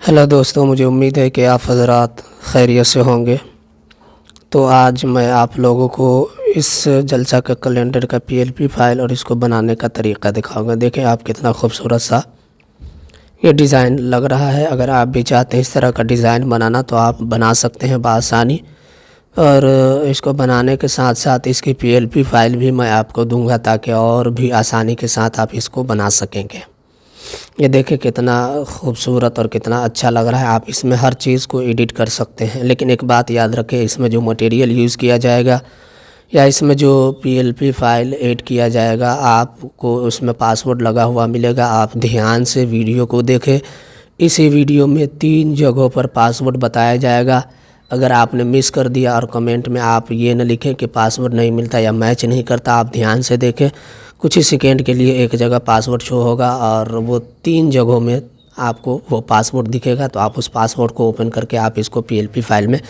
Hello दोस्तों, मुझे उम्मीद है कि आप हज़रात खैरियत से होंगे। तो आज मैं आप लोगों को इस जलसा का कैलेंडर का पीएलपी फाइल और इसको बनाने का तरीका दिखाऊंगा। देखें आप, कितना खूबसूरत सा ये डिज़ाइन लग रहा है। अगर आप भी चाहते हैं इस तरह का डिज़ाइन बनाना तो आप बना सकते हैं बआसानी। और इसको बनाने के साथ साथ इसकी पीएलपी फाइल भी मैं आपको दूंगा ताकि और भी आसानी के साथ आप इसको बना सकेंगे। ये देखें कितना खूबसूरत और कितना अच्छा लग रहा है। आप इसमें हर चीज़ को एडिट कर सकते हैं, लेकिन एक बात याद रखें, इसमें जो मटेरियल यूज़ किया जाएगा या इसमें जो पीएलपी फाइल ऐड किया जाएगा, आपको उसमें पासवर्ड लगा हुआ मिलेगा। आप ध्यान से वीडियो को देखें। इसी वीडियो में 3 जगहों पर पासवर्ड बताया जाएगा। अगर आपने मिस कर दिया और कमेंट में आप ये न लिखें कि पासवर्ड नहीं मिलता या मैच नहीं करता, आप ध्यान से देखें। कुछ ही सेकेंड के लिए एक जगह पासवर्ड शो होगा और वो 3 जगहों में आपको वो पासवर्ड दिखेगा। तो आप उस पासवर्ड को ओपन करके आप इसको पीएलपी फाइल में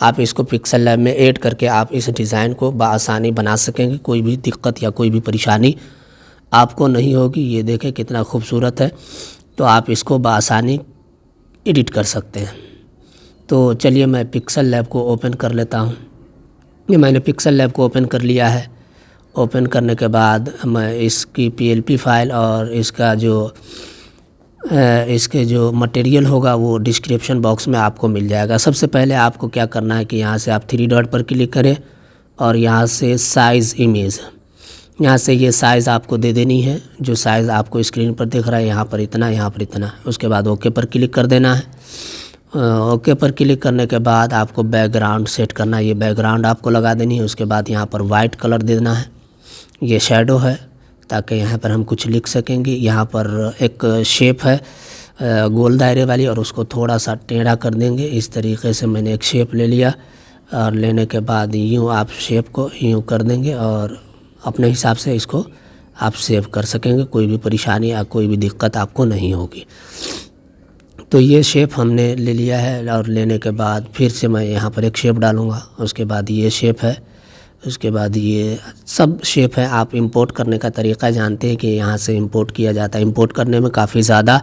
आप इसको पिक्सल लैब में ऐड करके आप इस डिज़ाइन को बआसानी बना सकेंगे। कोई भी दिक्कत या कोई भी परेशानी आपको नहीं होगी। ये देखें कितना खूबसूरत है। तो आप इसको बआसानी एडिट कर सकते हैं। तो चलिए मैं पिक्सल लैब को ओपन कर लेता हूँ। ये मैंने पिक्सल लैब को ओपन कर लिया है। ओपन करने के बाद मैं इसकी पीएलपी फाइल और इसके जो मटेरियल होगा वो डिस्क्रिप्शन बॉक्स में आपको मिल जाएगा। सबसे पहले आपको क्या करना है कि यहाँ से आप 3 डॉट पर क्लिक करें और यहाँ से साइज़ इमेज, यहाँ से ये साइज़ आपको दे देनी है। जो साइज़ आपको स्क्रीन पर दिख रहा है, यहाँ पर इतना, यहाँ पर इतना। उसके बाद ओके पर क्लिक कर देना है। ओके पर क्लिक करने के बाद आपको बैकग्राउंड सेट करना है। ये बैकग्राउंड आपको लगा देनी है। उसके बाद यहाँ पर वाइट कलर देना है। ये शैडो है ताकि यहाँ पर हम कुछ लिख सकेंगे। यहाँ पर एक शेप है गोल दायरे वाली, और उसको थोड़ा सा टेढ़ा कर देंगे। इस तरीके से मैंने एक शेप ले लिया और लेने के बाद यूँ आप शेप को यूँ कर देंगे और अपने हिसाब से इसको आप सेव कर सकेंगे। कोई भी परेशानी या कोई भी दिक्कत आपको नहीं होगी। तो ये शेप हमने ले लिया है और लेने के बाद फिर से मैं यहाँ पर एक शेप डालूँगा। उसके बाद ये शेप है, उसके बाद ये सब शेप है। आप इंपोर्ट करने का तरीका जानते हैं कि यहाँ से इंपोर्ट किया जाता है। इंपोर्ट करने में काफ़ी ज़्यादा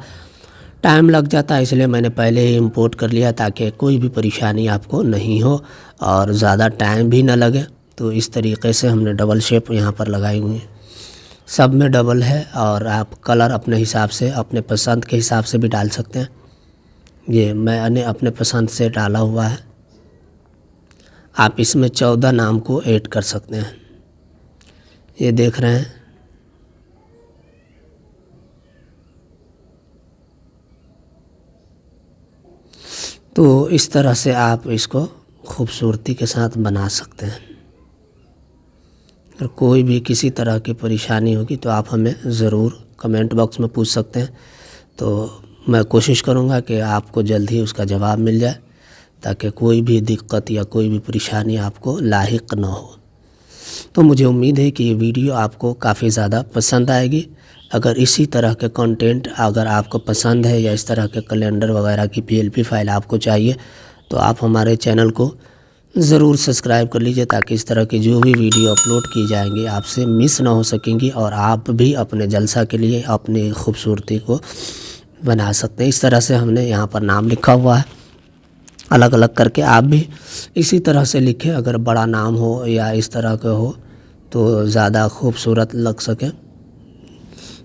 टाइम लग जाता है, इसलिए मैंने पहले ही इंपोर्ट कर लिया ताकि कोई भी परेशानी आपको नहीं हो और ज़्यादा टाइम भी ना लगे। तो इस तरीके से हमने डबल शेप यहाँ पर लगाई हुई है। सब में डबल है और आप कलर अपने हिसाब से, अपने पसंद के हिसाब से भी डाल सकते हैं। ये मैंने अपने पसंद से डाला हुआ है। आप इसमें 14 नाम को ऐड कर सकते हैं। ये देख रहे हैं। तो इस तरह से आप इसको खूबसूरती के साथ बना सकते हैं। और कोई भी किसी तरह की परेशानी होगी तो आप हमें ज़रूर कमेंट बॉक्स में पूछ सकते हैं। तो मैं कोशिश करूँगा कि आपको जल्द ही उसका जवाब मिल जाए ताकि कोई भी दिक्कत या कोई भी परेशानी आपको लाहिक ना हो। तो मुझे उम्मीद है कि ये वीडियो आपको काफ़ी ज़्यादा पसंद आएगी। अगर इसी तरह के कंटेंट अगर आपको पसंद है या इस तरह के कैलेंडर वगैरह की पीएलपी फाइल आपको चाहिए तो आप हमारे चैनल को ज़रूर सब्सक्राइब कर लीजिए ताकि इस तरह की जो भी वीडियो अपलोड की जाएंगी आपसे मिस ना हो सकेंगी और आप भी अपने जलसा के लिए अपनी खूबसूरती को बना सकते हैं। इस तरह से हमने यहाँ पर नाम लिखा हुआ है अलग अलग करके। आप भी इसी तरह से लिखें। अगर बड़ा नाम हो या इस तरह का हो तो ज़्यादा खूबसूरत लग सके।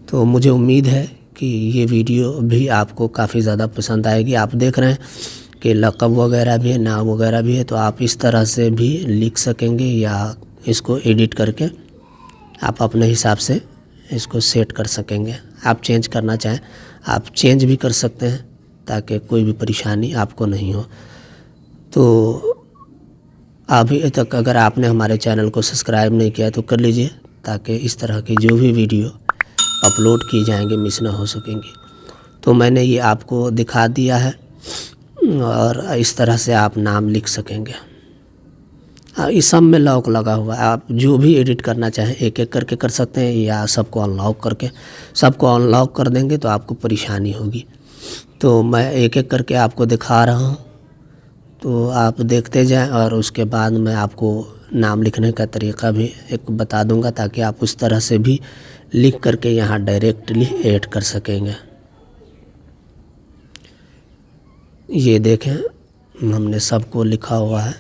तो मुझे उम्मीद है कि ये वीडियो भी आपको काफ़ी ज़्यादा पसंद आएगी। आप देख रहे हैं कि लक़ब वगैरह भी है, नाम वगैरह भी है। तो आप इस तरह से भी लिख सकेंगे या इसको एडिट करके आप अपने हिसाब से इसको सेट कर सकेंगे। आप चेंज करना चाहें आप चेंज भी कर सकते हैं ताकि कोई भी परेशानी आपको नहीं हो। तो अभी तक अगर आपने हमारे चैनल को सब्सक्राइब नहीं किया तो कर लीजिए ताकि इस तरह की जो भी वीडियो अपलोड की जाएंगे मिस ना हो सकेंगी। तो मैंने ये आपको दिखा दिया है और इस तरह से आप नाम लिख सकेंगे। इस सब में लॉक लगा हुआ है। आप जो भी एडिट करना चाहें एक एक करके कर सकते हैं या सबको अनलॉक करके। सबको अनलॉक कर देंगे तो आपको परेशानी होगी। तो मैं एक एक करके आपको दिखा रहा हूँ, तो आप देखते जाएं और उसके बाद मैं आपको नाम लिखने का तरीका भी एक बता दूंगा ताकि आप उस तरह से भी लिख करके यहाँ डायरेक्टली ऐड कर सकेंगे। ये देखें हमने सबको लिखा हुआ है।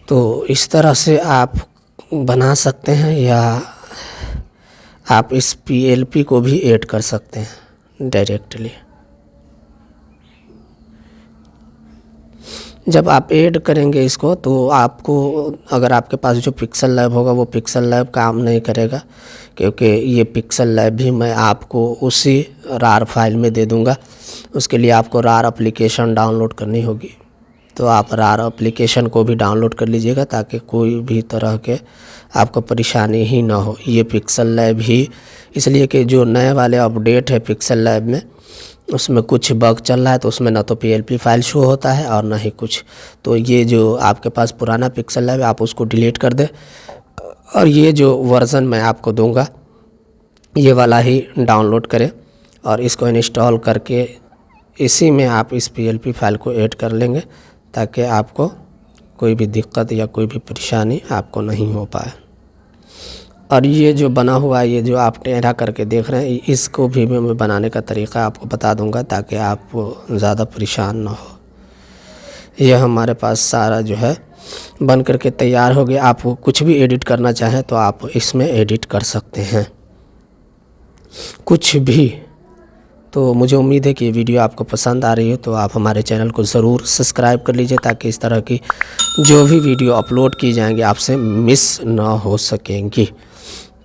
तो इस तरह से आप बना सकते हैं, या आप इस पीएलपी को भी ऐड कर सकते हैं डायरेक्टली। जब आप ऐड करेंगे इसको तो आपको, अगर आपके पास जो पिक्सल लैब होगा वो पिक्सल लैब काम नहीं करेगा, क्योंकि ये पिक्सल लैब भी मैं आपको उसी रार फाइल में दे दूंगा। उसके लिए आपको रार एप्लीकेशन डाउनलोड करनी होगी। तो आप रार एप्लीकेशन को भी डाउनलोड कर लीजिएगा ताकि कोई भी तरह के आपको परेशानी ही ना हो। ये पिक्सल लैब ही इसलिए कि जो नए वाले अपडेट है पिक्सल लैब में, उसमें कुछ बग चल रहा है, तो उसमें ना तो पीएलपी फाइल शो होता है और ना ही कुछ। तो ये जो आपके पास पुराना पिक्सल लैब है आप उसको डिलीट कर दें, और ये जो वर्ज़न मैं आपको दूंगा ये वाला ही डाउनलोड करें, और इसको इंस्टॉल करके इसी में आप इस पीएलपी फाइल को ऐड कर लेंगे, ताकि आपको कोई भी दिक्कत या कोई भी परेशानी आपको नहीं हो पाए। और ये जो बना हुआ है, ये जो आप टेढ़ा करके देख रहे हैं, इसको भी मैं बनाने का तरीका आपको बता दूंगा ताकि आप ज़्यादा परेशान ना हो। यह हमारे पास सारा जो है बन करके तैयार हो गया। आप कुछ भी एडिट करना चाहें तो आप इसमें एडिट कर सकते हैं, कुछ भी। तो मुझे उम्मीद है कि ये वीडियो आपको पसंद आ रही है, तो आप हमारे चैनल को ज़रूर सब्सक्राइब कर लीजिए ताकि इस तरह की जो भी वीडियो अपलोड की जाएंगी आपसे मिस ना हो सकेंगी।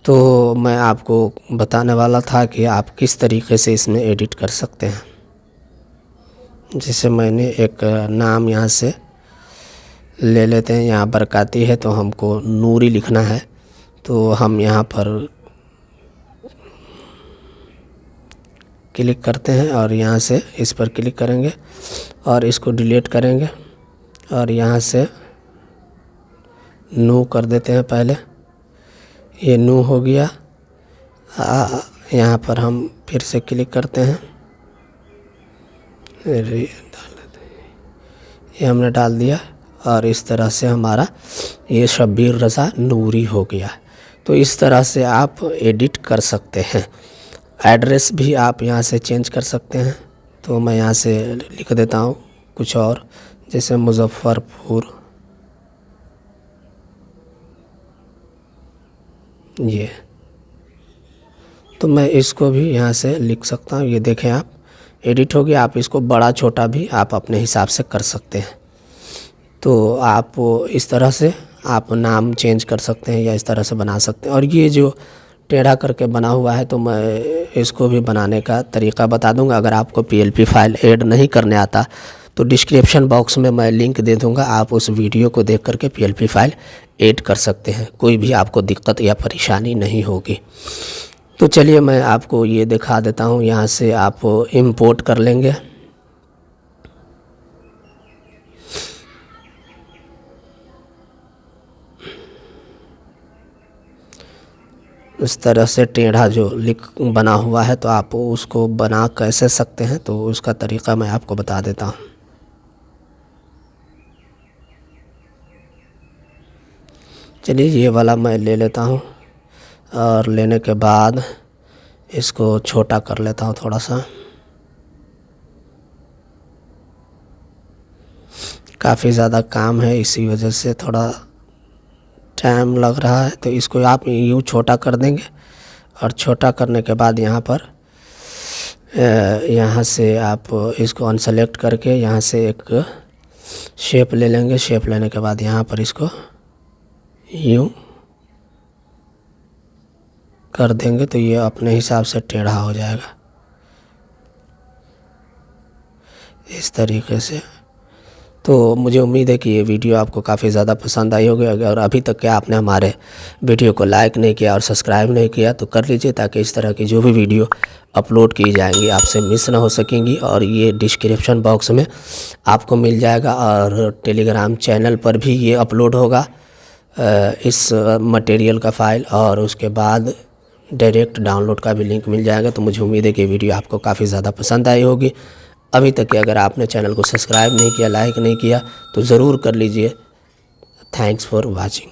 तो मैं आपको बताने वाला था कि आप किस तरीके से इसमें एडिट कर सकते हैं। जैसे मैंने एक नाम यहाँ से ले लेते हैं, यहाँ बरकाती है तो हमको नूरी लिखना है, तो हम यहाँ पर क्लिक करते हैं और यहाँ से इस पर क्लिक करेंगे और इसको डिलीट करेंगे, और यहाँ से नू कर देते हैं। पहले ये नू हो गया। यहाँ पर हम फिर से क्लिक करते हैं, ये हमने डाल दिया, और इस तरह से हमारा ये शब्बीर रज़ा नूरी हो गया। तो इस तरह से आप एडिट कर सकते हैं। एड्रेस भी आप यहाँ से चेंज कर सकते हैं। तो मैं यहाँ से लिख देता हूँ कुछ और, जैसे मुज़फ़्फ़रपुर, ये। तो मैं इसको भी यहाँ से लिख सकता हूँ। ये देखें आप एडिट हो गया। आप इसको बड़ा छोटा भी आप अपने हिसाब से कर सकते हैं। तो आप इस तरह से आप नाम चेंज कर सकते हैं या इस तरह से बना सकते हैं। और ये जो टेढ़ा करके बना हुआ है, तो मैं इसको भी बनाने का तरीका बता दूंगा। अगर आपको पीएलपी फाइल ऐड नहीं करने आता तो डिस्क्रिप्शन बॉक्स में मैं लिंक दे दूंगा, आप उस वीडियो को देख करके पीएलपी फाइल ऐड कर सकते हैं। कोई भी आपको दिक्कत या परेशानी नहीं होगी। तो चलिए मैं आपको ये दिखा देता हूँ। यहाँ से आप इंपोर्ट कर लेंगे। इस तरह से टेढ़ा जो बना हुआ है, तो आप उसको बना कैसे सकते हैं तो उसका तरीका मैं आपको बता देता हूँ। चलिए ये वाला मैं ले लेता हूँ, और लेने के बाद इसको छोटा कर लेता हूँ थोड़ा सा। काफ़ी ज़्यादा काम है, इसी वजह से थोड़ा टाइम लग रहा है। तो इसको आप यूँ छोटा कर देंगे, और छोटा करने के बाद यहाँ पर यहाँ से आप इसको अनसेलेक्ट करके यहाँ से एक शेप ले लेंगे। शेप लेने के बाद यहाँ पर इसको यूँ कर देंगे, तो ये अपने हिसाब से टेढ़ा हो जाएगा इस तरीके से। तो मुझे उम्मीद है कि ये वीडियो आपको काफ़ी ज़्यादा पसंद आई होगी। अगर अभी तक क्या आपने हमारे वीडियो को लाइक नहीं किया और सब्सक्राइब नहीं किया तो कर लीजिए, ताकि इस तरह की जो भी वीडियो अपलोड की जाएंगी आपसे मिस ना हो सकेंगी। और ये डिस्क्रिप्शन बॉक्स में आपको मिल जाएगा, और टेलीग्राम चैनल पर भी ये अपलोड होगा इस मटेरियल का फ़ाइल, और उसके बाद डायरेक्ट डाउनलोड का भी लिंक मिल जाएगा। तो मुझे उम्मीद है कि वीडियो आपको काफ़ी ज़्यादा पसंद आई होगी। अभी तक अगर आपने चैनल को सब्सक्राइब नहीं किया, लाइक नहीं किया, तो ज़रूर कर लीजिए। Thanks for watching.